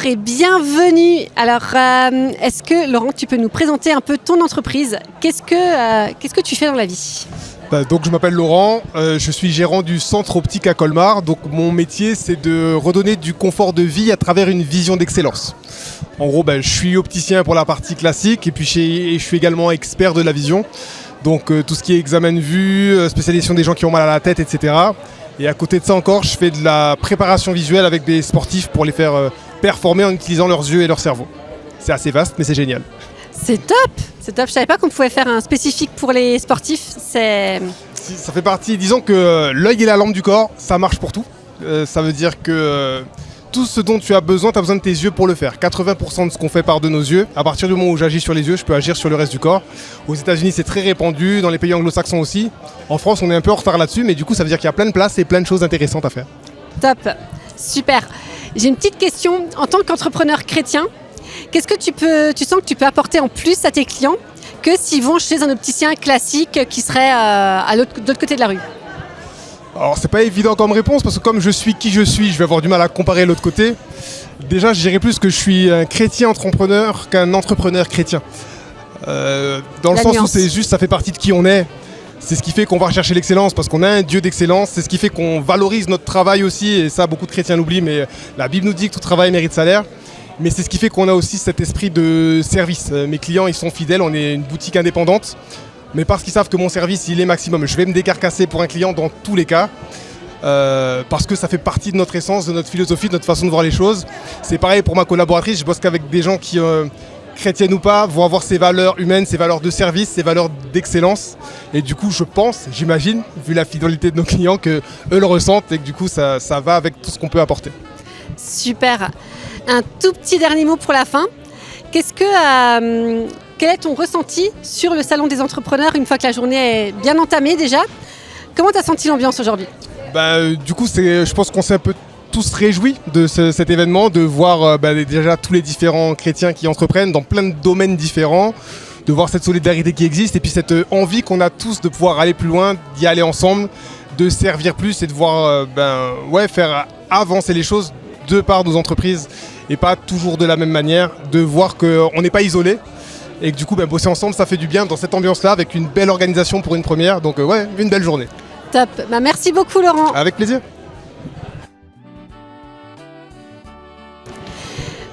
Bonjour et bienvenue. Alors, est-ce que Laurent, tu peux nous présenter un peu ton entreprise ? Qu'est-ce que tu fais dans la vie ? Donc je m'appelle Laurent, je suis gérant du centre optique à Colmar. Donc mon métier c'est de redonner du confort de vie à travers une vision d'excellence. En gros je suis opticien pour la partie classique et puis je suis également expert de la vision. Donc tout ce qui est examen de vue, spécialisation des gens qui ont mal à la tête, etc. Et à côté de ça encore, je fais de la préparation visuelle avec des sportifs pour les faire performer en utilisant leurs yeux et leur cerveau. C'est assez vaste mais c'est génial. C'est top. Je savais pas qu'on pouvait faire un spécifique pour les sportifs. Ça fait partie, disons que l'œil est la lampe du corps, ça marche pour tout. Ça veut dire que tout ce dont tu as besoin de tes yeux pour le faire. 80% de ce qu'on fait part de nos yeux. À partir du moment où j'agis sur les yeux, je peux agir sur le reste du corps. Aux États-Unis, c'est très répandu, dans les pays anglo-saxons aussi. En France, on est un peu en retard là-dessus, mais du coup, ça veut dire qu'il y a plein de places et plein de choses intéressantes à faire. Top, super. J'ai une petite question. En tant qu'entrepreneur chrétien, qu'est-ce que tu sens que tu peux apporter en plus à tes clients que s'ils vont chez un opticien classique qui serait de l'autre côté de la rue ? Alors c'est pas évident comme réponse parce que comme je suis qui je suis, je vais avoir du mal à comparer l'autre côté. Déjà je dirais plus que je suis un chrétien entrepreneur qu'un entrepreneur chrétien. Dans le sens où c'est juste, ça fait partie de qui on est. C'est ce qui fait qu'on va rechercher l'excellence parce qu'on a un Dieu d'excellence. C'est ce qui fait qu'on valorise notre travail aussi, et ça beaucoup de chrétiens l'oublient, mais la Bible nous dit que tout travail mérite salaire. Mais c'est ce qui fait qu'on a aussi cet esprit de service. Mes clients, ils sont fidèles, on est une boutique indépendante. Mais parce qu'ils savent que mon service, il est maximum. Je vais me décarcasser pour un client dans tous les cas. Parce que ça fait partie de notre essence, de notre philosophie, de notre façon de voir les choses. C'est pareil pour ma collaboratrice. Je bosse qu'avec des gens qui, chrétiennes ou pas, vont avoir ces valeurs humaines, ces valeurs de service, ces valeurs d'excellence. Et du coup, je pense, j'imagine, vu la fidélité de nos clients, qu'eux le ressentent et que du coup, ça va avec tout ce qu'on peut apporter. Super. Un tout petit dernier mot pour la fin. Quel est ton ressenti sur le salon des entrepreneurs une fois que la journée est bien entamée déjà ? Comment tu as senti l'ambiance aujourd'hui ? Du coup, je pense qu'on s'est un peu tous réjouis de cet événement, de voir déjà tous les différents chrétiens qui entreprennent dans plein de domaines différents, de voir cette solidarité qui existe et puis cette envie qu'on a tous de pouvoir aller plus loin, d'y aller ensemble, de servir plus et de voir faire avancer les choses de par nos entreprises et pas toujours de la même manière, de voir qu'on n'est pas isolé et que du coup bosser ensemble ça fait du bien dans cette ambiance-là avec une belle organisation pour une première, donc une belle journée. Top, merci beaucoup Laurent. Avec plaisir.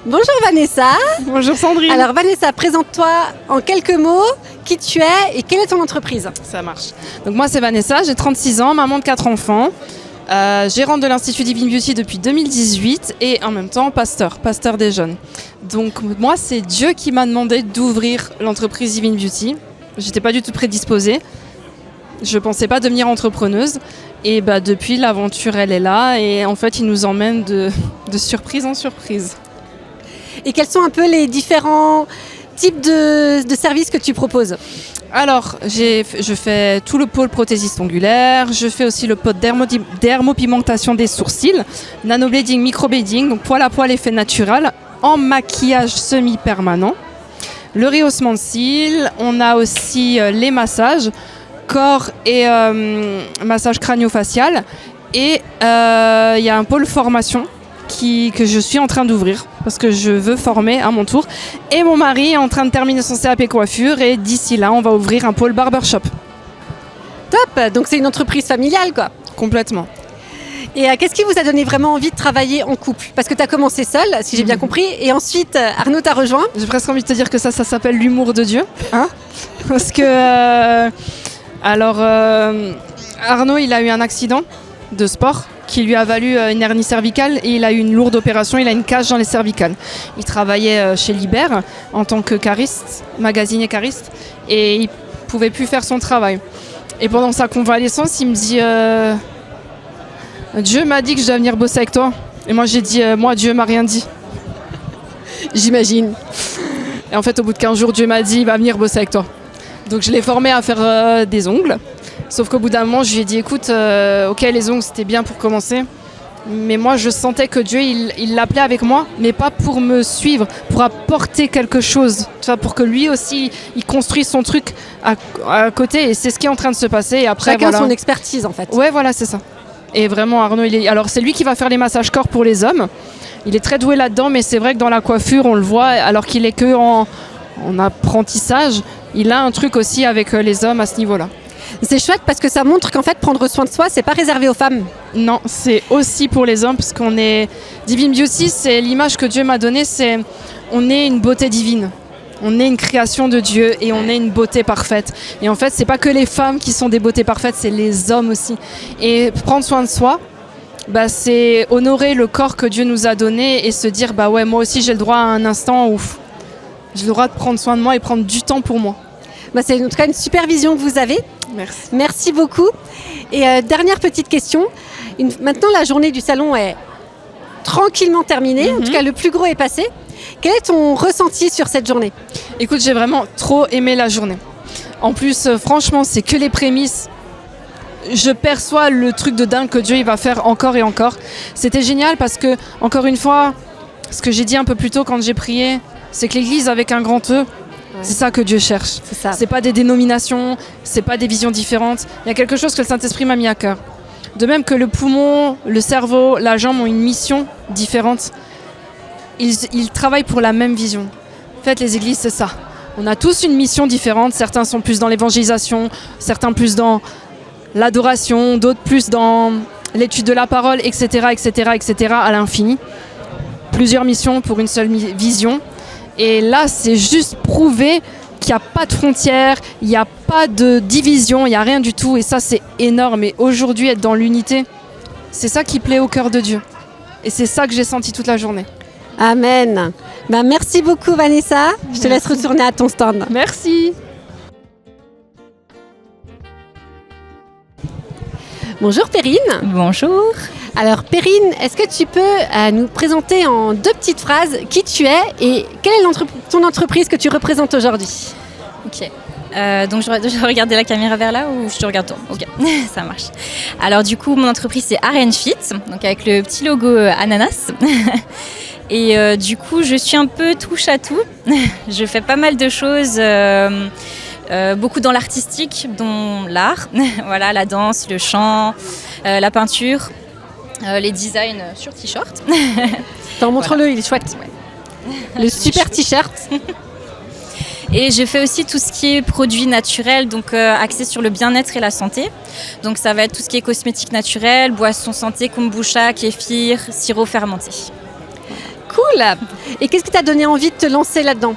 Bonjour Vanessa. Bonjour Sandrine. Alors Vanessa, présente-toi en quelques mots, qui tu es et quelle est ton entreprise ? Ça marche. Donc moi c'est Vanessa, j'ai 36 ans, maman de 4 enfants. Gérante de l'Institut Divine Beauty depuis 2018 et en même temps pasteur des jeunes. Donc moi c'est Dieu qui m'a demandé d'ouvrir l'entreprise Divine Beauty. J'étais pas du tout prédisposée. Je pensais pas devenir entrepreneuse et depuis l'aventure elle est là et en fait il nous emmène de surprise en surprise. Et quels sont un peu les différents types de services que tu proposes ? Alors, je fais tout le pôle prothésiste ongulaire, je fais aussi le pôle dermopigmentation des sourcils, nanoblading, microblading, donc poil à poil effet naturel, en maquillage semi-permanent, le rehaussement de cils, on a aussi les massages, corps et massage crânio-facial, et il y a un pôle formation que je suis en train d'ouvrir parce que je veux former à mon tour et mon mari est en train de terminer son CAP coiffure et d'ici là on va ouvrir un pôle barbershop. Top, donc c'est une entreprise familiale quoi. Complètement. Et qu'est-ce qui vous a donné vraiment envie de travailler en couple ? Parce que tu as commencé seule, si j'ai bien compris, et ensuite Arnaud t'a rejoint. J'ai presque envie de te dire que ça s'appelle l'humour de Dieu, hein ? Parce que Arnaud il a eu un accident de sport qui lui a valu une hernie cervicale et il a eu une lourde opération, il a une cage dans les cervicales. Il travaillait chez Liber en tant que cariste, magasinier cariste, et il pouvait plus faire son travail. Et pendant sa convalescence, il me dit Dieu m'a dit que je dois venir bosser avec toi. Et moi j'ai dit moi Dieu m'a rien dit. J'imagine. Et en fait au bout de 15 jours, Dieu m'a dit il va venir bosser avec toi. Donc je l'ai formé à faire des ongles. Sauf qu'au bout d'un moment, je lui ai dit, écoute, ok, les ongles, c'était bien pour commencer. Mais moi, je sentais que Dieu, il l'appelait avec moi, mais pas pour me suivre, pour apporter quelque chose. Tu vois, pour que lui aussi, il construise son truc à côté. Et c'est ce qui est en train de se passer. Et après, chacun son expertise, en fait. Ouais, voilà, c'est ça. Et vraiment, Arnaud, alors c'est lui qui va faire les massages corps pour les hommes. Il est très doué là-dedans, mais c'est vrai que dans la coiffure, on le voit, alors qu'il est que en apprentissage, il a un truc aussi avec les hommes à ce niveau-là. C'est chouette parce que ça montre qu'en fait, prendre soin de soi, c'est pas réservé aux femmes. Non, c'est aussi pour les hommes, parce qu'on est... Divine Beauty, c'est l'image que Dieu m'a donnée, c'est... On est une beauté divine. On est une création de Dieu et on est une beauté parfaite. Et en fait, c'est pas que les femmes qui sont des beautés parfaites, c'est les hommes aussi. Et prendre soin de soi, c'est honorer le corps que Dieu nous a donné et se dire, ouais, moi aussi j'ai le droit à un instant où j'ai le droit de prendre soin de moi et prendre du temps pour moi. C'est en tout cas une super vision que vous avez. Merci. Merci beaucoup. Et dernière petite question. Maintenant, la journée du salon est tranquillement terminée. En tout cas, le plus gros est passé. Quel est ton ressenti sur cette journée ? Écoute, j'ai vraiment trop aimé la journée. En plus, franchement, c'est que les prémices. Je perçois le truc de dingue que Dieu il va faire encore et encore. C'était génial parce que, encore une fois, ce que j'ai dit un peu plus tôt quand j'ai prié, c'est que l'Église avec un grand E, c'est ça que Dieu cherche. C'est ça. C'est pas des dénominations, c'est pas des visions différentes. Il y a quelque chose que le Saint-Esprit m'a mis à cœur. De même que le poumon, le cerveau, la jambe ont une mission différente, ils travaillent pour la même vision. En fait, les églises, c'est ça. On a tous une mission différente. Certains sont plus dans l'évangélisation, certains plus dans l'adoration, d'autres plus dans l'étude de la parole, etc., etc., etc., à l'infini. Plusieurs missions pour une seule vision. Et là, c'est juste prouver qu'il n'y a pas de frontières, il n'y a pas de division, il n'y a rien du tout. Et ça, c'est énorme. Et aujourd'hui, être dans l'unité, c'est ça qui plaît au cœur de Dieu. Et c'est ça que j'ai senti toute la journée. Amen. Merci beaucoup, Vanessa. Je te laisse retourner à ton stand. Merci. Bonjour, Perrine. Bonjour. Alors, Perrine, est-ce que tu peux nous présenter en 2 petites phrases qui tu es et quelle est ton entreprise que tu représentes aujourd'hui ? Ok. Donc je dois regarder la caméra vers là ou je te regarde toi ? Ok, ça marche. Alors du coup, mon entreprise c'est Fit, donc avec le petit logo ananas. Et du coup, je suis un peu touche à tout. Je fais pas mal de choses, beaucoup dans l'artistique, dont l'art. Voilà, la danse, le chant, la peinture, les designs sur t-shirt. Montre-le, il est chouette. Ouais. Le super t-shirt. Et je fais aussi tout ce qui est produits naturels, donc axé sur le bien-être et la santé. Donc ça va être tout ce qui est cosmétiques naturels, boissons santé, kombucha, kéfir, sirop fermenté. Cool. Et qu'est-ce qui t'a donné envie de te lancer là-dedans ?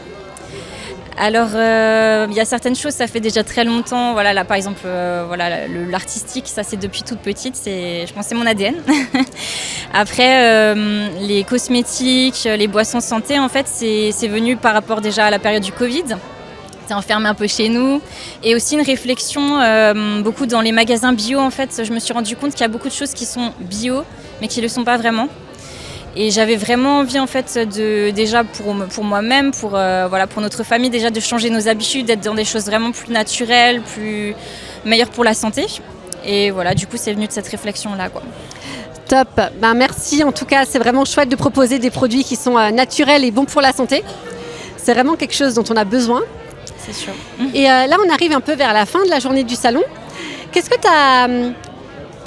Alors, il y a certaines choses, ça fait déjà très longtemps. Voilà, là, par exemple, l'artistique, ça, c'est depuis toute petite. Je pense que c'est mon ADN. Après, les cosmétiques, les boissons santé, en fait, c'est venu par rapport déjà à la période du Covid. C'est enfermé un peu chez nous. Et aussi une réflexion, beaucoup dans les magasins bio, en fait, je me suis rendu compte qu'il y a beaucoup de choses qui sont bio, mais qui ne le sont pas vraiment. Et j'avais vraiment envie en fait déjà pour moi-même, pour notre famille déjà de changer nos habitudes, d'être dans des choses vraiment plus naturelles, plus meilleures pour la santé. Et voilà, du coup c'est venu de cette réflexion-là, quoi. Top, merci en tout cas, c'est vraiment chouette de proposer des produits qui sont naturels et bons pour la santé. C'est vraiment quelque chose dont on a besoin. C'est sûr. Et là on arrive un peu vers la fin de la journée du salon. Quel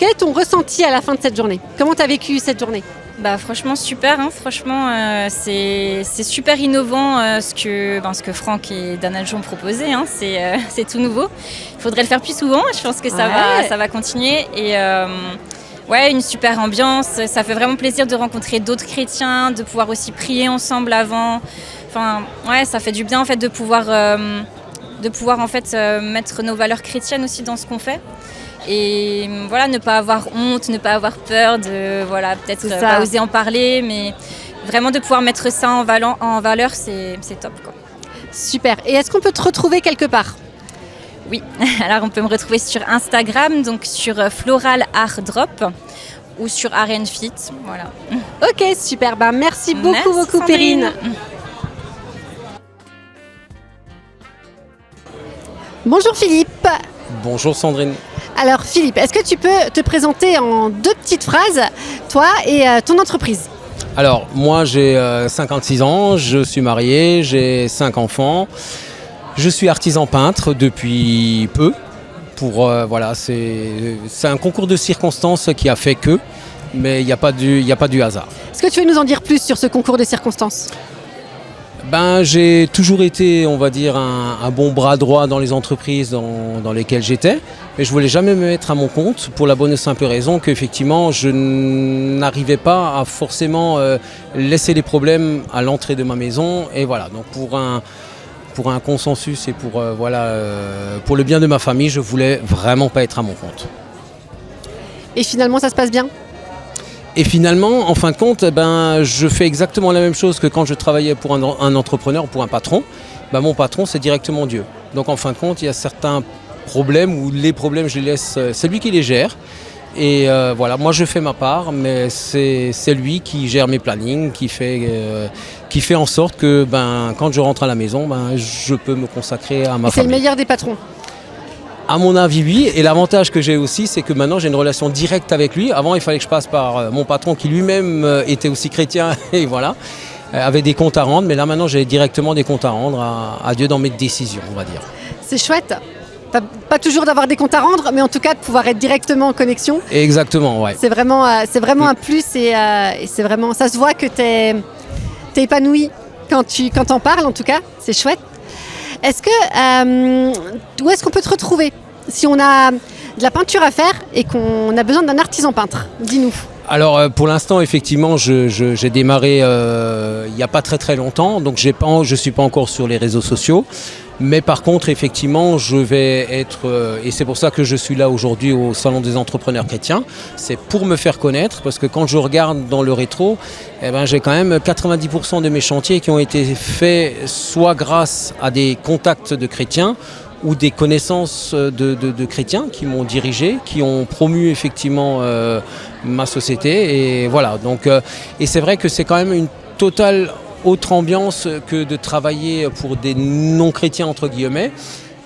est ton ressenti à la fin de cette journée ? Comment tu as vécu cette journée ? Franchement super, hein. Franchement c'est super innovant ce que Franck et Dana Jo ont proposé, hein. C'est tout nouveau. Il faudrait le faire plus souvent, je pense que ça va continuer. Et une super ambiance, ça fait vraiment plaisir de rencontrer d'autres chrétiens, de pouvoir aussi prier ensemble avant. Enfin, ça fait du bien en fait de pouvoir en fait mettre nos valeurs chrétiennes aussi dans ce qu'on fait. Et voilà, ne pas avoir honte, ne pas avoir peur de peut-être pas oser en parler, mais vraiment de pouvoir mettre ça en valeur, c'est top, quoi. Super. Et est-ce qu'on peut te retrouver quelque part ? Oui, alors on peut me retrouver sur Instagram, donc sur Floral Art Drop ou sur Fit, voilà. Ok, super. Merci beaucoup, Perrine. Bonjour Philippe. Bonjour Sandrine. Alors Philippe, est-ce que tu peux te présenter en 2 petites phrases, toi et ton entreprise ? Alors moi j'ai 56 ans, je suis marié, j'ai 5 enfants. Je suis artisan peintre depuis peu. C'est un concours de circonstances qui a fait que. mais il n'y a pas du hasard. Est-ce que tu veux nous en dire plus sur ce concours de circonstances ? J'ai toujours été, on va dire, un bon bras droit dans les entreprises dans lesquelles j'étais, mais je ne voulais jamais me mettre à mon compte pour la bonne et simple raison qu'effectivement, je n'arrivais pas à forcément laisser les problèmes à l'entrée de ma maison. Et voilà, donc pour un consensus et pour le bien de ma famille, je ne voulais vraiment pas être à mon compte. Et finalement, ça se passe bien ? Et finalement, en fin de compte, je fais exactement la même chose que quand je travaillais pour un entrepreneur, pour un patron. Mon patron, c'est directement Dieu. Donc en fin de compte, il y a certains problèmes où les problèmes, je les laisse, c'est lui qui les gère. Et voilà, moi je fais ma part, mais c'est lui qui gère mes plannings, qui fait en sorte que quand je rentre à la maison, je peux me consacrer à ma famille. C'est le meilleur des patrons. À mon avis, oui. Et l'avantage que j'ai aussi, c'est que maintenant j'ai une relation directe avec lui. Avant, il fallait que je passe par mon patron qui lui-même était aussi chrétien et voilà, avait des comptes à rendre. Mais là, maintenant, j'ai directement des comptes à rendre à Dieu dans mes décisions, on va dire. C'est chouette. Pas toujours d'avoir des comptes à rendre, mais en tout cas de pouvoir être directement en connexion. Exactement, ouais. C'est vraiment un plus et c'est vraiment, ça se voit que t'es épanoui quand t'en parles, en tout cas. C'est chouette. Où est-ce qu'on peut te retrouver si on a de la peinture à faire et qu'on a besoin d'un artisan peintre? Dis-nous. Alors pour l'instant, effectivement, j'ai démarré il n'y a pas très très longtemps, donc je ne suis pas encore sur les réseaux sociaux. Mais par contre, effectivement, je vais être, et c'est pour ça que je suis là aujourd'hui au Salon des entrepreneurs chrétiens, c'est pour me faire connaître, parce que quand je regarde dans le rétro, j'ai quand même 90% de mes chantiers qui ont été faits soit grâce à des contacts de chrétiens, ou des connaissances de chrétiens qui m'ont dirigé, qui ont promu effectivement ma société. Et voilà, donc, et c'est vrai que c'est quand même une totale autre ambiance que de travailler pour des non-chrétiens entre guillemets.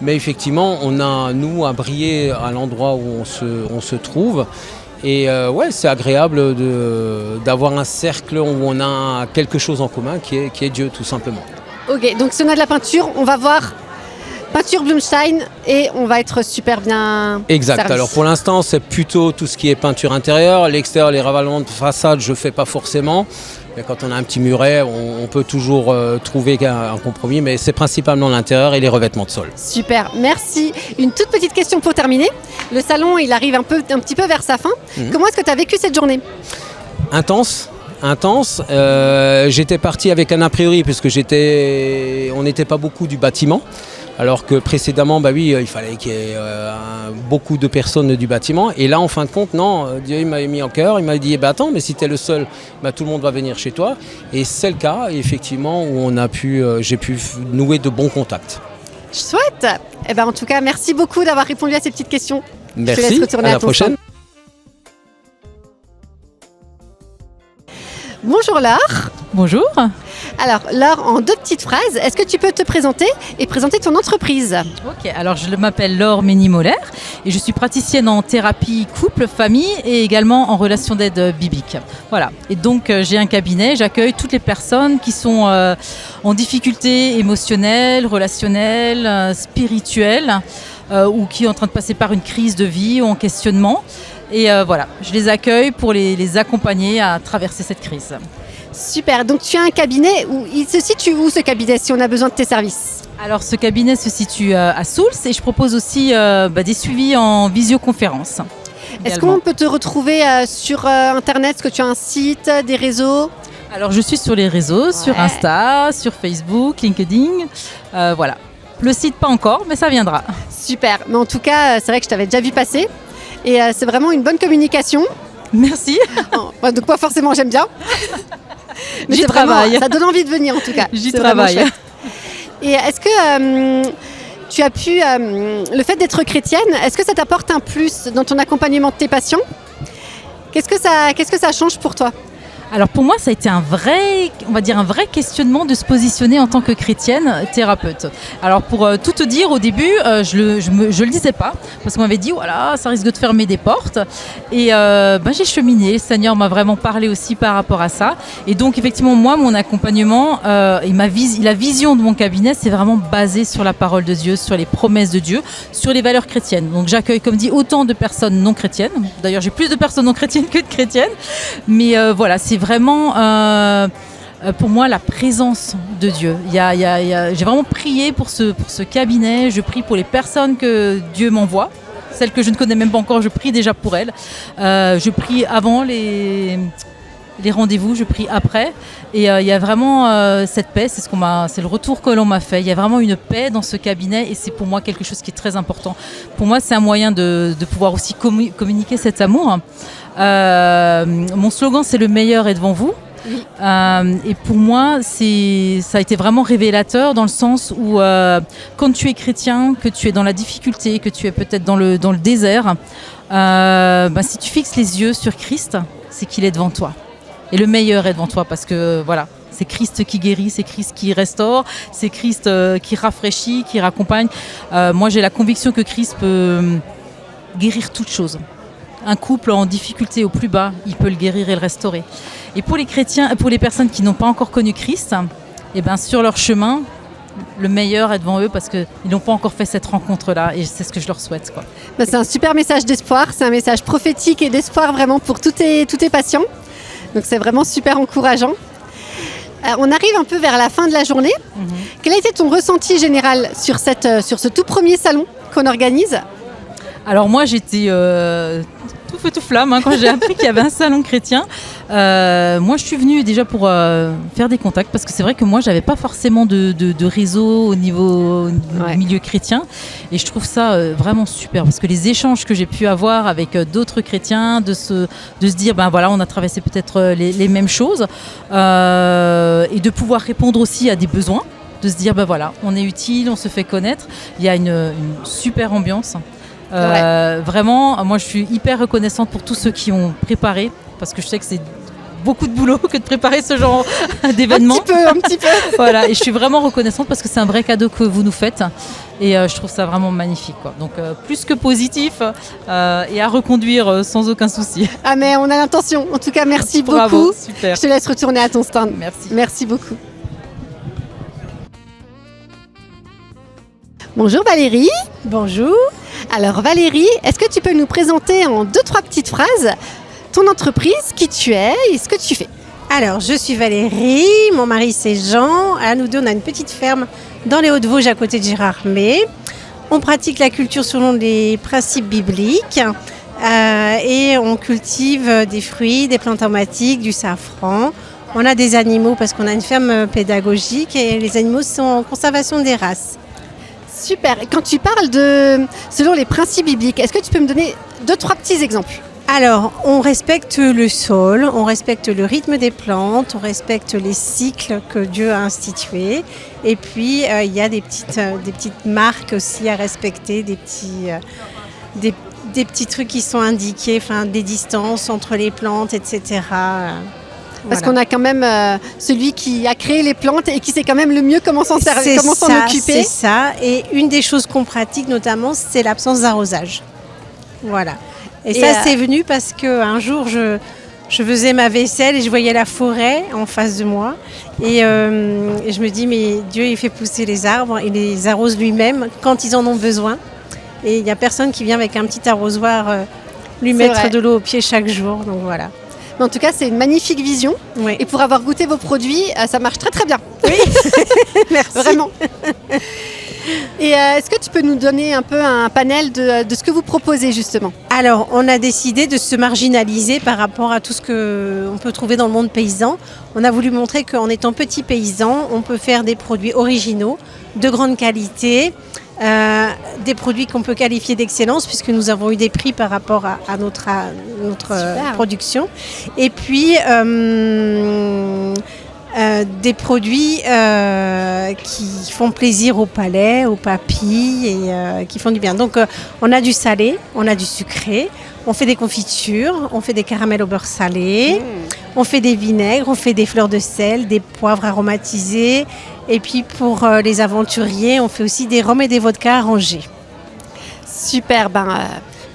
Mais effectivement, on a, nous, à briller à l'endroit où on se trouve. Et c'est agréable d'avoir un cercle où on a quelque chose en commun qui est Dieu, tout simplement. Ok, donc si on a de la peinture, on va voir Peinture Blumstein et on va être super bien Exact. servi. Alors pour l'instant, c'est plutôt tout ce qui est peinture intérieure. L'extérieur, les ravalements de façade, je ne fais pas forcément. Mais quand on a un petit muret, on peut toujours trouver un compromis. Mais c'est principalement l'intérieur et les revêtements de sol. Super, merci. Une toute petite question pour terminer. Le salon, il arrive un petit peu vers sa fin. Comment est-ce que tu as vécu cette journée ? Intense. J'étais parti avec un a priori puisque on n'était pas beaucoup du bâtiment. Alors que précédemment, il fallait qu'il y ait beaucoup de personnes du bâtiment. Et là, en fin de compte, non, Dieu il m'avait mis en cœur. Il m'a dit, attends, mais si tu es le seul, tout le monde va venir chez toi. Et c'est le cas, effectivement, où j'ai pu nouer de bons contacts. Chouette. En tout cas, merci beaucoup d'avoir répondu à ces petites questions. Merci, Je te laisse retourner à la prochaine. Stand. Bonjour Laure. Bonjour. Alors Laure, en 2 petites phrases, est-ce que tu peux te présenter et présenter ton entreprise ? Ok, alors je m'appelle Laure Ménimolaire et je suis praticienne en thérapie couple, famille et également en relation d'aide biblique. Voilà, et donc j'ai un cabinet, j'accueille toutes les personnes qui sont en difficulté émotionnelle, relationnelle, spirituelle ou qui sont en train de passer par une crise de vie ou en questionnement. Et voilà, je les accueille pour les accompagner à traverser cette crise. Super, donc tu as un cabinet, il se situe où ce cabinet si on a besoin de tes services ? Alors ce cabinet se situe à Souls et je propose aussi des suivis en visioconférence. Est-ce qu'on peut te retrouver sur Internet ? Est-ce que tu as un site, des réseaux ? Alors je suis sur les réseaux, sur Insta, sur Facebook, LinkedIn, voilà. Le site pas encore, mais ça viendra. Super, mais en tout cas, c'est vrai que je t'avais déjà vu passer et c'est vraiment une bonne communication. Merci. Donc pas forcément j'aime bien. Mais J'y travaille. Ça donne envie de venir en tout cas. J'y travaille. Et est-ce que tu as pu, le fait d'être chrétienne, est-ce que ça t'apporte un plus dans ton accompagnement de tes patients ? Qu'est-ce que ça change pour toi ? Alors pour moi, ça a été un vrai questionnement de se positionner en tant que chrétienne thérapeute. Alors pour tout te dire, au début, je le disais pas, parce qu'on m'avait dit, voilà, ça risque de te fermer des portes. Et j'ai cheminé, le Seigneur m'a vraiment parlé aussi par rapport à ça. Et donc effectivement, moi, mon accompagnement et la vision de mon cabinet, c'est vraiment basé sur la parole de Dieu, sur les promesses de Dieu, sur les valeurs chrétiennes. Donc j'accueille, comme dit, autant de personnes non chrétiennes. D'ailleurs, j'ai plus de personnes non chrétiennes que de chrétiennes. Mais voilà, c'est vraiment pour moi la présence de Dieu. J'ai vraiment prié pour ce cabinet, je prie pour les personnes que Dieu m'envoie, celles que je ne connais même pas encore, je prie déjà pour elles. Je prie avant les rendez-vous, je prie après. Et il y a vraiment cette paix, c'est le retour que l'on m'a fait. Il y a vraiment une paix dans ce cabinet et c'est pour moi quelque chose qui est très important. Pour moi, c'est un moyen de pouvoir aussi communiquer cet amour. Mon slogan, c'est « Le meilleur est devant vous ». Oui. Et pour moi, ça a été vraiment révélateur dans le sens où quand tu es chrétien, que tu es dans la difficulté, que tu es peut-être dans le désert, si tu fixes les yeux sur Christ, c'est qu'il est devant toi. Et le meilleur est devant toi parce que voilà, c'est Christ qui guérit, c'est Christ qui restaure, c'est Christ qui rafraîchit, qui raccompagne. Moi, j'ai la conviction que Christ peut guérir toute chose. Un couple en difficulté au plus bas, il peut le guérir et le restaurer. Et pour les chrétiens, pour les personnes qui n'ont pas encore connu Christ, sur leur chemin, le meilleur est devant eux parce qu'ils n'ont pas encore fait cette rencontre-là et c'est ce que je leur souhaite, quoi. C'est un super message d'espoir, c'est un message prophétique et d'espoir vraiment pour tous tes patients. Donc c'est vraiment super encourageant. On arrive un peu vers la fin de la journée. Quel a été ton ressenti général sur ce tout premier salon qu'on organise ? Alors moi j'étais tout feu tout flamme quand j'ai appris qu'il y avait un salon chrétien. Moi je suis venue déjà pour faire des contacts parce que c'est vrai que moi j'avais pas forcément de réseau au niveau du milieu chrétien et je trouve ça vraiment super parce que les échanges que j'ai pu avoir avec d'autres chrétiens, de se dire on a traversé peut-être les mêmes choses et de pouvoir répondre aussi à des besoins, de se dire on est utile, on se fait connaître, il y a une super ambiance. Vraiment, moi je suis hyper reconnaissante pour tous ceux qui ont préparé parce que je sais que c'est beaucoup de boulot que de préparer ce genre d'événement. Un petit peu. Voilà, et je suis vraiment reconnaissante parce que c'est un vrai cadeau que vous nous faites et je trouve ça vraiment magnifique, quoi. Donc plus que positif et à reconduire sans aucun souci. Ah mais on a l'intention. En tout cas, merci beaucoup. Bravo, super. Je te laisse retourner à ton stand. Merci. Merci beaucoup. Bonjour Valérie. Bonjour. Alors Valérie, est-ce que tu peux nous présenter en 2-3 petites phrases ton entreprise, qui tu es et ce que tu fais ? Alors, je suis Valérie, mon mari c'est Jean. Nous deux, on a une petite ferme dans les Hauts-de-Vosges à côté de Gérardmer. On pratique la culture selon les principes bibliques et on cultive des fruits, des plantes aromatiques, du safran. On a des animaux parce qu'on a une ferme pédagogique et les animaux sont en conservation des races. Super. Et quand tu parles de selon les principes bibliques, est-ce que tu peux me donner 2-3 petits exemples ? Alors, on respecte le sol, on respecte le rythme des plantes, on respecte les cycles que Dieu a institués. Et puis, il y a des petites marques aussi à respecter, des petits trucs qui sont indiqués, des distances entre les plantes, etc. Parce qu'on a quand même celui qui a créé les plantes et qui sait quand même le mieux comment s'en servir, comment s'en occuper. C'est ça. Et une des choses qu'on pratique notamment, c'est l'absence d'arrosage. Voilà. Et ça, c'est venu parce qu'un jour, je faisais ma vaisselle et je voyais la forêt en face de moi. Et je me dis, mais Dieu, il fait pousser les arbres, il les arrose lui-même quand ils en ont besoin. Et il n'y a personne qui vient avec un petit arrosoir lui mettre de l'eau aux pieds chaque jour. Donc voilà. Mais en tout cas, c'est une magnifique vision. Oui. Et pour avoir goûté vos produits, ça marche très très bien. Oui, merci. Vraiment. Et est-ce que tu peux nous donner un peu un panel de ce que vous proposez justement ? Alors, on a décidé de se marginaliser par rapport à tout ce qu'on peut trouver dans le monde paysan. On a voulu montrer qu'en étant petit paysan, on peut faire des produits originaux, de grande qualité, des produits qu'on peut qualifier d'excellence puisque nous avons eu des prix par rapport à notre production. Et puis, des produits qui font plaisir au palais, aux papilles et qui font du bien. Donc on a du salé, on a du sucré, on fait des confitures, on fait des caramels au beurre salé, On fait des vinaigres, on fait des fleurs de sel, des poivres aromatisés. Et puis pour les aventuriers, on fait aussi des rhums et des vodkas arrangés. Super,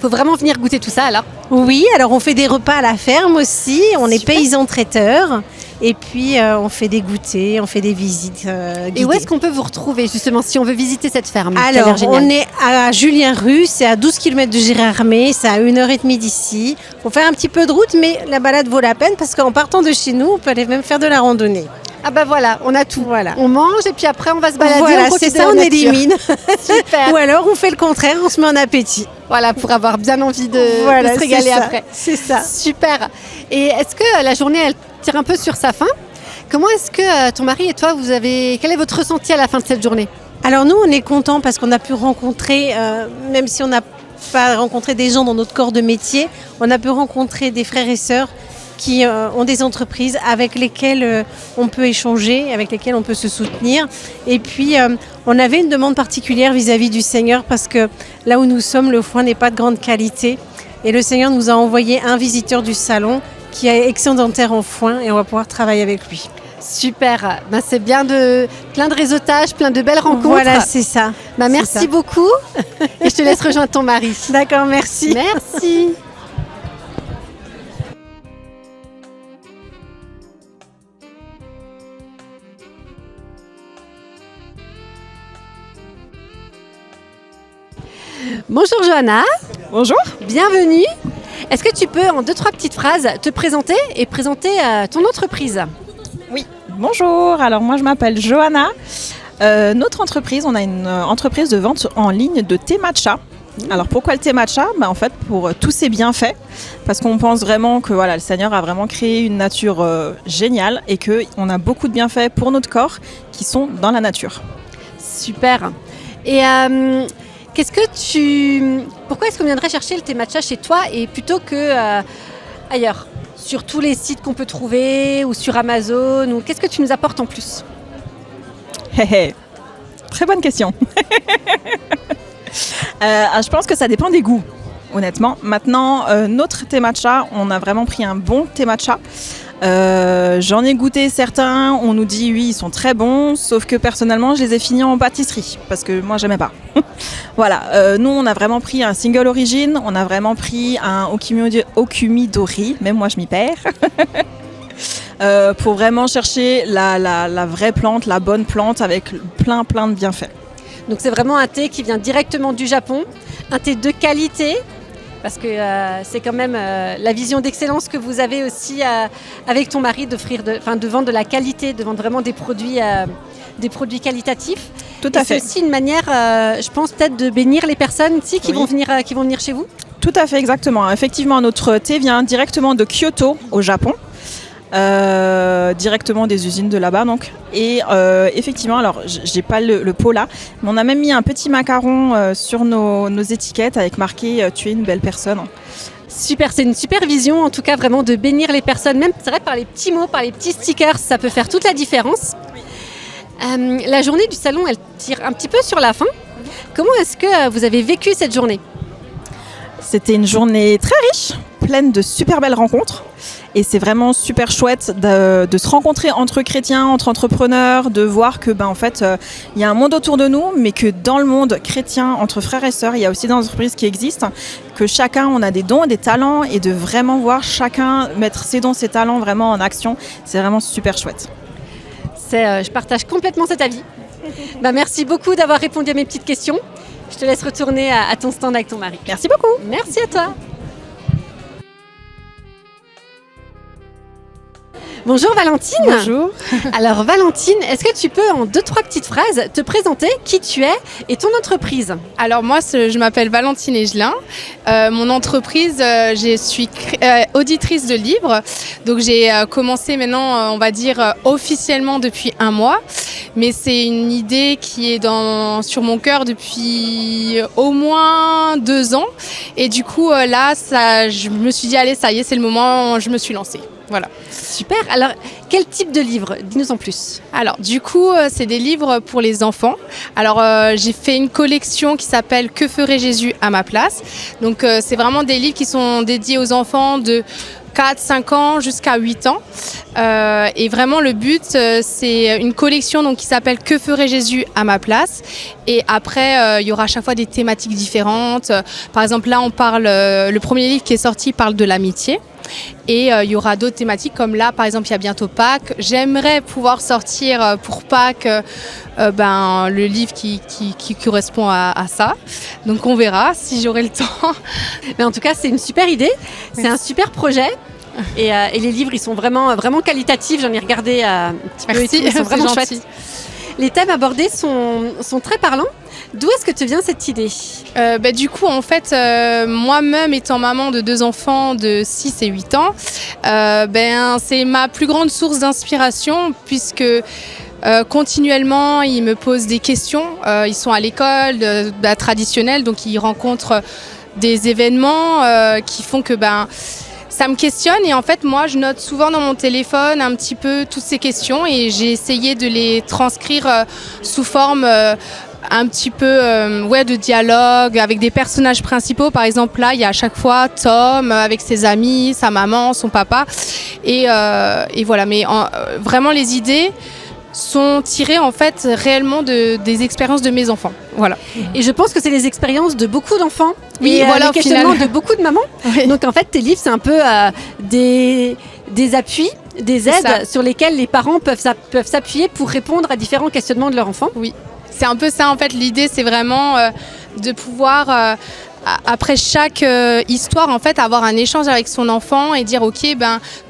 faut vraiment venir goûter tout ça alors. Oui, alors on fait des repas à la ferme aussi, on est paysans traiteurs. Et puis on fait des goûters, on fait des visites guidées. Et où est-ce qu'on peut vous retrouver justement si on veut visiter cette ferme? Alors on est à Julien-Rue, c'est à 12 km de Gérardmer, c'est à 1h30 d'ici. Il faut faire un petit peu de route, mais la balade vaut la peine parce qu'en partant de chez nous, on peut aller même faire de la randonnée. Ah bah voilà, on a tout. Voilà. On mange et puis après on va se balader. Voilà, on c'est ça, on élimine. Super. Ou alors on fait le contraire, on se met en appétit. Voilà, pour avoir bien envie de se régaler après. C'est ça. Super. Et est-ce que la journée, elle tire un peu sur sa fin? Comment est-ce que ton mari et toi, quel est votre ressenti à la fin de cette journée? Alors nous, on est contents parce qu'on a pu rencontrer, même si on n'a pas rencontré des gens dans notre corps de métier, on a pu rencontrer des frères et sœurs qui ont des entreprises avec lesquelles on peut échanger, avec lesquelles on peut se soutenir. Et puis, on avait une demande particulière vis-à-vis du Seigneur parce que là où nous sommes, le foin n'est pas de grande qualité. Et le Seigneur nous a envoyé un visiteur du salon qui est excédentaire en foin et on va pouvoir travailler avec lui. Super, c'est bien plein de réseautage, plein de belles rencontres. Voilà, c'est ça. Merci beaucoup et je te laisse rejoindre ton mari. D'accord, merci. Merci. Bonjour Johanna. Bonjour. Bienvenue. Est-ce que tu peux en 2-3 petites phrases te présenter et présenter ton entreprise? Oui, bonjour. Alors moi je m'appelle Johanna. Notre entreprise, on a une entreprise de vente en ligne de thé matcha. Alors pourquoi le thé matcha? En fait pour tous ses bienfaits, parce qu'on pense vraiment que le Seigneur a vraiment créé une nature géniale et qu'on a beaucoup de bienfaits pour notre corps qui sont dans la nature. Super. Et pourquoi est-ce qu'on viendrait chercher le thé matcha chez toi et plutôt que ailleurs, sur tous les sites qu'on peut trouver ou sur Amazon, ou qu'est-ce que tu nous apportes en plus? Très bonne question. Je pense que ça dépend des goûts, honnêtement. Maintenant, notre thé matcha, on a vraiment pris un bon thé matcha. J'en ai goûté certains, on nous dit oui, ils sont très bons, sauf que personnellement, je les ai finis en pâtisserie, parce que moi, j'aimais pas. Voilà, nous, on a vraiment pris un single origin, on a vraiment pris un Okumidori, même moi, je m'y perds. Pour vraiment chercher la vraie plante, la bonne plante avec plein de bienfaits. Donc c'est vraiment un thé qui vient directement du Japon, un thé de qualité, parce que c'est quand même la vision d'excellence que vous avez aussi avec ton mari de vendre de la qualité, de vendre vraiment des produits qualitatifs. Tout à fait. C'est aussi une manière, je pense peut-être de bénir les personnes ici qui vont venir chez vous. Tout à fait, exactement. Effectivement, notre thé vient directement de Kyoto au Japon. Directement des usines de là-bas donc. Et effectivement, alors j'ai pas le pot là, mais on a même mis un petit macaron sur nos étiquettes avec marqué tu es une belle personne. Super, c'est une super vision en tout cas vraiment de bénir les personnes, même c'est vrai par les petits mots, par les petits stickers, ça peut faire toute la différence. La journée du salon, elle tire un petit peu sur la fin. Comment est-ce que vous avez vécu cette journée? C'était une journée très riche, pleine de super belles rencontres. Et c'est vraiment super chouette de se rencontrer entre chrétiens, entre entrepreneurs, de voir que en fait, il y a un monde autour de nous, mais que dans le monde chrétien, entre frères et sœurs, il y a aussi des entreprises qui existent, que chacun, on a des dons et des talents, et de vraiment voir chacun mettre ses dons, ses talents vraiment en action. C'est vraiment super chouette. Je partage complètement cet avis. Merci beaucoup d'avoir répondu à mes petites questions. Je te laisse retourner à ton stand avec ton mari. Merci beaucoup. Merci à toi. Bonjour Valentine. Bonjour. Alors Valentine, est-ce que tu peux en 2-3 petites phrases te présenter qui tu es et ton entreprise? Alors moi, je m'appelle Valentine Egelin. Mon entreprise, je suis auditrice de livres. Donc j'ai commencé maintenant, on va dire, officiellement depuis 1 mois. Mais c'est une idée qui est sur mon cœur depuis au moins 2 ans. Et du coup, là, je me suis dit, allez, ça y est, c'est le moment, je me suis lancée. Voilà. Super. Alors, quel type de livre? Dis-nous en plus. Alors, du coup, c'est des livres pour les enfants. Alors, j'ai fait une collection qui s'appelle « Que ferait Jésus à ma place ?» Donc, c'est vraiment des livres qui sont dédiés aux enfants de 4-5 ans jusqu'à 8 ans. Et vraiment le but, c'est une collection donc, qui s'appelle « Que ferait Jésus à ma place ?» Et après, il y aura à chaque fois des thématiques différentes. Par exemple, là, on parle, le premier livre qui est sorti parle de l'amitié. Et il y aura d'autres thématiques comme là, par exemple, il y a bientôt Pâques. J'aimerais pouvoir sortir pour Pâques le livre qui correspond à ça. Donc on verra si j'aurai le temps. Mais en tout cas, c'est une super idée. C'est un super projet. Et les livres, ils sont vraiment, vraiment qualitatifs. J'en ai regardé un petit peu. Merci, Ils sont vraiment c'est chouettes. gentil. Les thèmes abordés sont très parlants. D'où est-ce que te vient cette idée ? Du coup, en fait, moi-même étant maman de 2 enfants de 6 et 8 ans, c'est ma plus grande source d'inspiration puisque continuellement, ils me posent des questions. Ils sont à l'école traditionnelle, donc ils rencontrent des événements qui font que ça me questionne et en fait moi je note souvent dans mon téléphone un petit peu toutes ces questions et j'ai essayé de les transcrire sous forme un petit peu de dialogue avec des personnages principaux. Par exemple là il y a à chaque fois Tom avec ses amis, sa maman, son papa et voilà. Mais vraiment les idées sont tirées en fait réellement des expériences de mes enfants. Voilà. Et je pense que c'est les expériences de beaucoup d'enfants. Oui, et voilà, les au questionnements final. de beaucoup de mamans. Oui. Donc en fait, tes livres, c'est un peu des appuis, des C'est aides ça. sur lesquelles les parents peuvent s'appuyer pour répondre à différents questionnements de leur enfant. Oui, c'est un peu ça en fait. L'idée, c'est vraiment de pouvoir, après chaque histoire, en fait, avoir un échange avec son enfant et dire ok,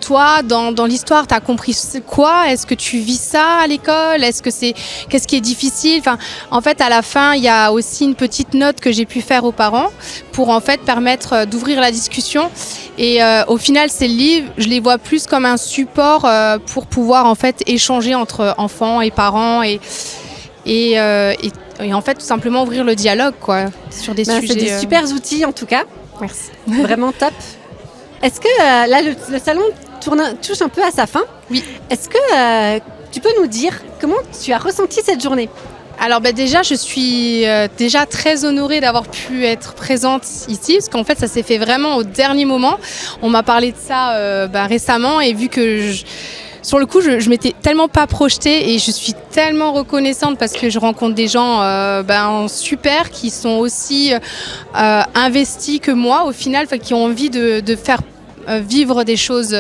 toi, dans l'histoire, t'as compris quoi ? Est-ce que tu vis ça à l'école ? Qu'est-ce qui est difficile ? Enfin, en fait, à la fin, il y a aussi une petite note que j'ai pu faire aux parents pour en fait permettre d'ouvrir la discussion. Et au final, ces livres, je les vois plus comme un support pour pouvoir en fait échanger entre enfants et parents et en fait, tout simplement ouvrir le dialogue sur des sujets. C'est des super outils en tout cas. Merci. Vraiment top. Est-ce que là, le salon touche un peu à sa fin ? Oui. Est-ce que tu peux nous dire comment tu as ressenti cette journée ? Alors déjà, je suis déjà très honorée d'avoir pu être présente ici, parce qu'en fait, ça s'est fait vraiment au dernier moment. On m'a parlé de ça récemment, et vu que sur le coup, je m'étais tellement pas projetée, et je suis tellement reconnaissante parce que je rencontre des gens super, qui sont aussi investis que moi, au final, qui ont envie de faire vivre des choses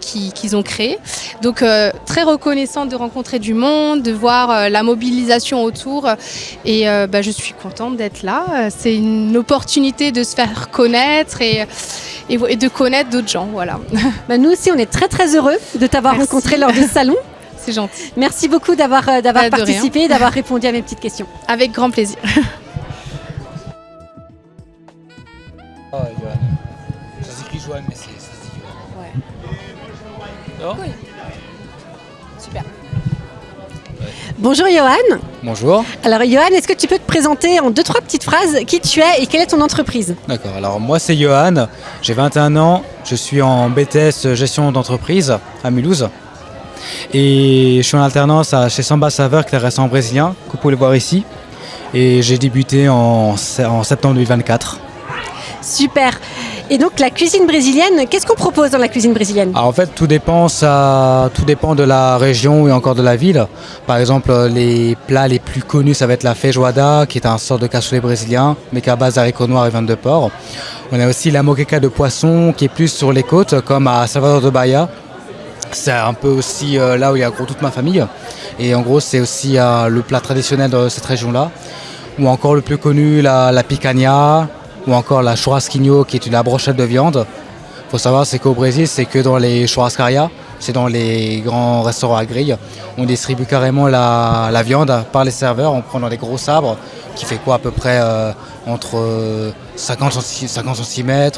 qu'ils ont créées. Donc très reconnaissante de rencontrer du monde, de voir la mobilisation autour et je suis contente d'être là. C'est une opportunité de se faire connaître et de connaître d'autres gens. Voilà. Nous aussi, on est très très heureux de t'avoir Merci. rencontré lors de ce salon. C'est gentil. Merci beaucoup d'avoir De participé et d'avoir répondu à mes petites questions. Avec grand plaisir. Ça s'écrit Joanne, mais ça se dit Joanne. Ouais. Cool. Super. Bonjour Johan. Bonjour. Alors Johan, est-ce que tu peux te présenter en 2-3 petites phrases qui tu es et quelle est ton entreprise ? D'accord, alors moi c'est Johan, j'ai 21 ans, je suis en BTS gestion d'entreprise à Mulhouse. Et je suis en alternance chez Samba Saveur, qui est un restaurant brésilien, que vous pouvez voir ici. Et j'ai débuté en septembre 2024. Super. Et donc la cuisine brésilienne, qu'est-ce qu'on propose dans la cuisine brésilienne ? Alors en fait tout dépend de la région et encore de la ville. Par exemple les plats les plus connus ça va être la feijoada qui est un sort de cassoulet brésilien mais qui est à base d'haricots noirs et viande de porc. On a aussi la moqueca de poisson qui est plus sur les côtes comme à Salvador de Bahia. C'est un peu aussi là où il y a toute ma famille et en gros c'est aussi le plat traditionnel de cette région-là. Ou encore le plus connu la picanha. Ou encore la churrasquinho qui est la brochette de viande. Il faut savoir c'est qu'au Brésil, c'est que dans les churrascarias, c'est dans les grands restaurants à grille, on distribue carrément la viande par les serveurs en prenant des gros sabres qui fait à peu près entre 50 cm,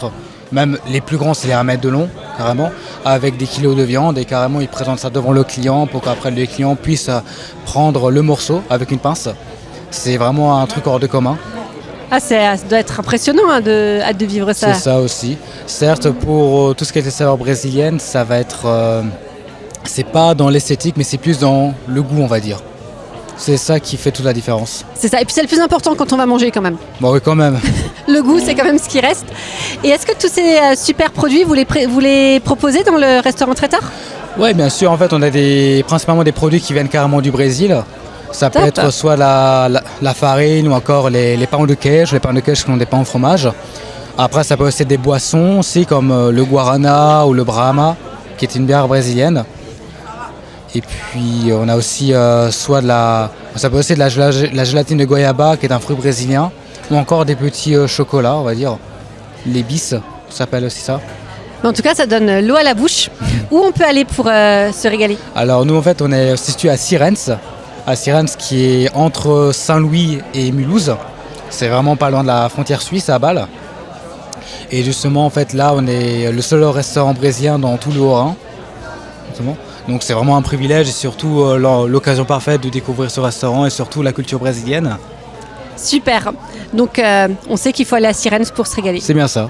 même les plus grands c'est les 1 mètre de long carrément, avec des kilos de viande et carrément ils présentent ça devant le client pour qu'après le client puisse prendre le morceau avec une pince. C'est vraiment un truc hors de commun. Ah, ça doit être impressionnant de vivre ça. C'est ça aussi. Certes, pour tout ce qui est les saveurs brésiliennes, ça va être... c'est pas dans l'esthétique, mais c'est plus dans le goût, on va dire. C'est ça qui fait toute la différence. C'est ça. Et puis c'est le plus important quand on va manger quand même. Bon, oui, quand même. Le goût, c'est quand même ce qui reste. Et est-ce que tous ces super produits, vous les proposez dans le restaurant traiteur? Oui, bien sûr. En fait, on a principalement des produits qui viennent carrément du Brésil. Ça peut être soit la farine ou encore les pains de queijo. Les pains de queijo sont des pains au fromage. Après, ça peut aussi être des boissons aussi, comme le guarana ou le brahma, qui est une bière brésilienne. Et puis, on a aussi ça peut aussi être la gélatine de goyaba, qui est un fruit brésilien, ou encore des petits chocolats, on va dire. Les bis, ça s'appelle aussi ça. Mais en tout cas, ça donne l'eau à la bouche. Où on peut aller pour se régaler? Alors, nous, en fait, on est situé à Sirens. À Sirens, qui est entre Saint-Louis et Mulhouse. C'est vraiment pas loin de la frontière suisse, à Bâle. Et justement, en fait, là, on est le seul restaurant brésilien dans tout le Haut-Rhin. Donc c'est vraiment un privilège et surtout l'occasion parfaite de découvrir ce restaurant et surtout la culture brésilienne. Super. Donc on sait qu'il faut aller à Sirens pour se régaler. C'est bien ça.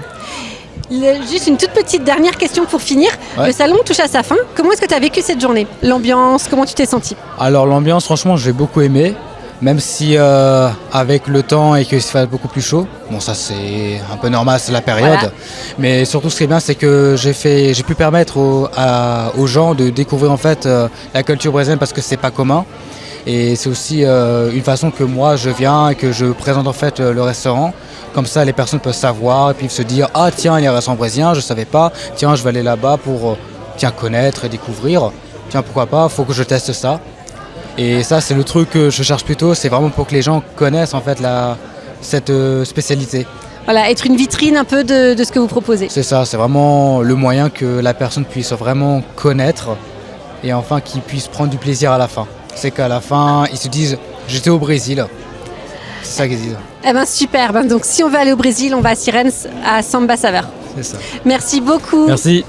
Juste une toute petite dernière question pour finir. Ouais. Le salon touche à sa fin. Comment est-ce que tu as vécu cette journée? L'ambiance, comment tu t'es senti? Alors l'ambiance, franchement, j'ai beaucoup aimé. Même si avec le temps et qu'il se fait beaucoup plus chaud, bon ça c'est un peu normal, c'est la période, voilà. Mais surtout ce qui est bien c'est que j'ai pu permettre aux gens de découvrir en fait la culture brésilienne parce que c'est pas commun. Et c'est aussi une façon que moi je viens et que je présente en fait le restaurant. Comme ça les personnes peuvent savoir et puis se dire ah tiens il y a un restaurant brésilien, je savais pas, tiens je vais aller là-bas pour connaître et découvrir, tiens pourquoi pas, faut que je teste ça. Et ça, c'est le truc que je cherche plutôt, c'est vraiment pour que les gens connaissent en fait cette spécialité. Voilà, être une vitrine un peu de ce que vous proposez. C'est ça, c'est vraiment le moyen que la personne puisse vraiment connaître et enfin qu'ils puissent prendre du plaisir à la fin. C'est qu'à la fin, ils se disent « j'étais au Brésil ». C'est ça qu'ils disent. Eh ben super, donc si on veut aller au Brésil, on va à Sirens, à Samba Saveur. C'est ça. Merci beaucoup. Merci.